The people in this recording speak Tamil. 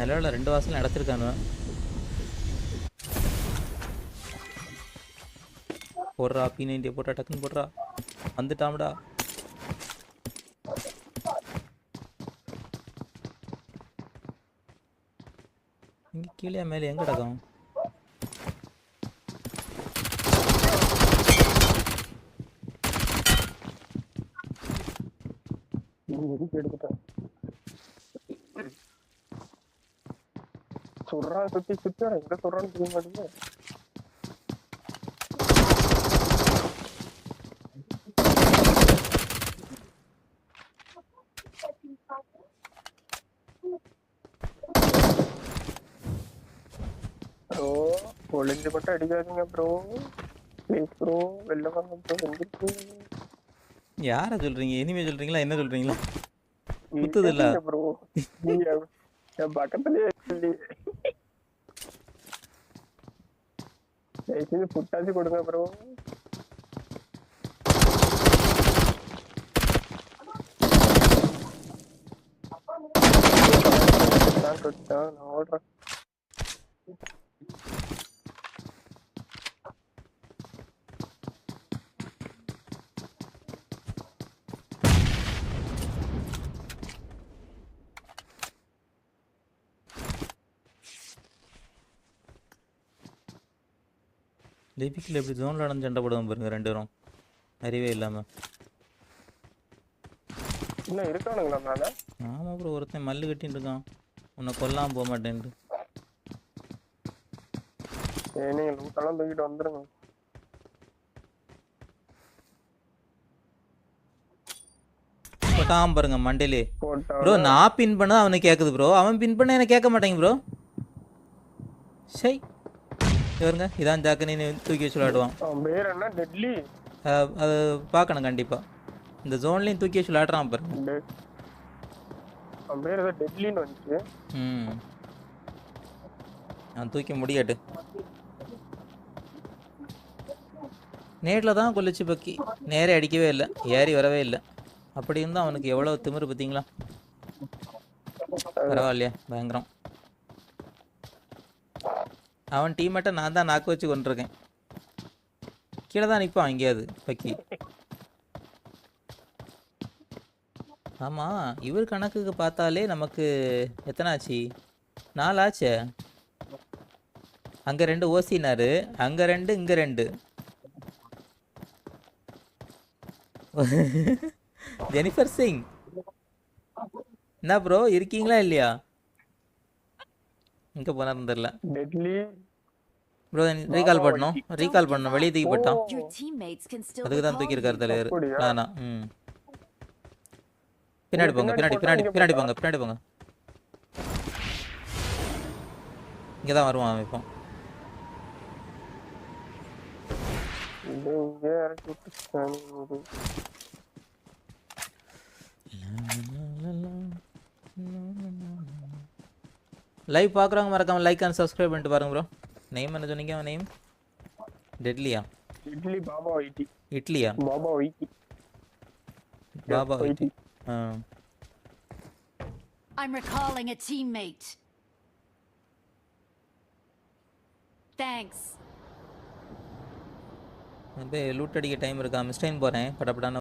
நல்ல 2 வாசலும் அடைச்சிருக்கானுவ. போடுறா P90 போட்டா டக்குன்னு போடுறா. வந்துட்டாமடா. இங்க கீழே மேலே எங்க கிடக்கும்? எடுத்துட்டேன். சுடுறான் சுத்தி சுத்தி எங்க சுடுறான்னு தெரிய மாட்டேங்குது. ப்ரோ ஒளிஞ்சு மட்டும் அடிக்காதீங்க ப்ரோ. ப்ளீஸ் ப்ரோ, வெளில வாங்க ப்ரோ. எங்கிருக்கு யாரை சொல்றீங்க? இனிமே சொல்றீங்களா என்ன சொல்றீங்களா? குத்துது இல்ல ப்ரோ? நீங்க என் பக்கத்துலயே தயவுசெய்து புட்டாச்சு கொடுங்க ப்ரோ. நான் ஓடுறேன். லிபிக்கில் எப்படி ஜோனில் நடந்து சண்டை போடுவோம் பாருங்க 2 பேரும் அறிவே இல்லாமல். இன்னும் இருக்கானுங்களா மேல? ஆமாம் ப்ரோ, ஒருத்தன் மல்லு கட்டின்னு இருக்கான். உன்னை கொல்லாமல் போக மாட்டேன்ட்டு. நீங்க லூட்டெல்லாம் தூக்கிட்டு வந்துருங்க. போட்டான் பாருங்க மண்டேலே. போட்டா ப்ரோ நான் பின் பண்ண அவனுக்கு கேட்குது ப்ரோ, அவன் பின் பண்ண எனக்கு கேட்க மாட்டேங்க ப்ரோ. சை இவருங்க இதான் ஜாக்குன்னு தூக்கி வச்சு விளாடுவான். பேர் என்ன? டெட்லி. அது பார்க்கணும் கண்டிப்பாக. இந்த ஜோன்லேயும் தூக்கி வச்சு விளாடுறான் பாருங்க. பேர் ஏதோ டெட்லின்னு வந்துச்சு. நான் தூக்கி முடியாட்டு. நேரில் தான் கொல்லிச்சு பக்கி, நேரே அடிக்கவே இல்லை, ஏறி வரவே இல்லை. அப்படி இருந்தால் அவனுக்கு எவ்வளோ திமிரு பார்த்தீங்களா? பரவாயில்லையா, பயங்கரம். அவன் டீம்மேட்டை நான் தான் நாக்கு வச்சு கொண்டிருக்கேன். கீழே தான் நிற்பான் எங்கேயாவது பக்கி. ஆமாம், இவர் கணக்குக்கு பார்த்தாலே நமக்கு எத்தனை ஆச்சு? 4 ஆச்சு. அங்கே 2 ஓசினாரு, அங்கே 2, இங்கே 2. ஜெனிஃபர் சிங் என்ன ப்ரோ இருக்கீங்களா இல்லையா? எங்கே போனான்னு தெரியல. ப்ரோ ரீகால் பண்ணணும் வெளியே தூக்கி போட்டான். அதுக்கு தான் தூக்கியிருக்காரு தலைவர். நானா பின்னாடி போங்க இங்கே தான் வருவான் அவன் இப்போ. லைவ் பார்க்குறவங்க மறக்காம லைக் அண்ட் சப்ஸ்கிரைப் பண்ணிட்டு பாருங்க ப்ரோ. நேம் என்ன சொன்னீங்க? அவன் நேம் டெட்லியா? இட்லி பாபா வைட்டி. இட்லியா? பாபா வைட்டி. பாபா வைட்டி. I'm recalling a teammate. Thanks. அப்படியே லூட் அடிக்க டைம் இருக்கா? மிஸ்டைன் போகிறேன் படப்படான.